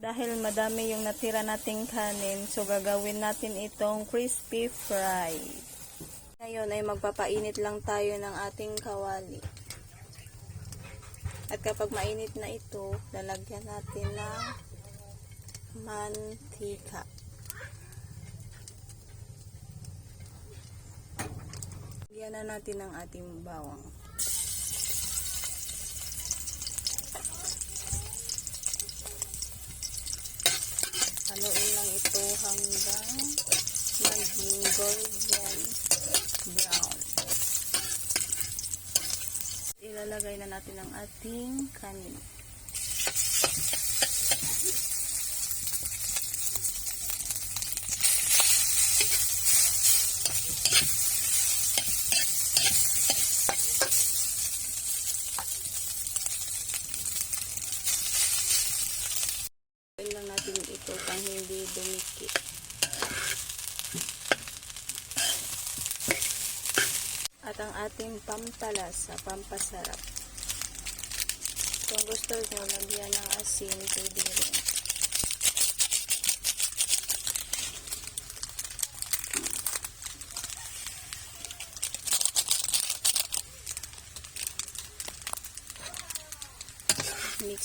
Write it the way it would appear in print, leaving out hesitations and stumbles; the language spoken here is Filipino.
Dahil madami yung natira nating kanin, so gagawin natin itong crispy fry. Ngayon ay magpapainit lang tayo ng ating kawali. At kapag mainit na ito, lalagyan natin ng mantika. Lagyan na natin ang ating bawang. Haluin lang ito hanggang maging golden brown. Ilalagay na natin ang ating kanin. Lang natin ito pang hindi dumikit. At ang ating pampalasa, pampasarap. Kung gusto nyo lagyan ng asin, pwede rin. Mix.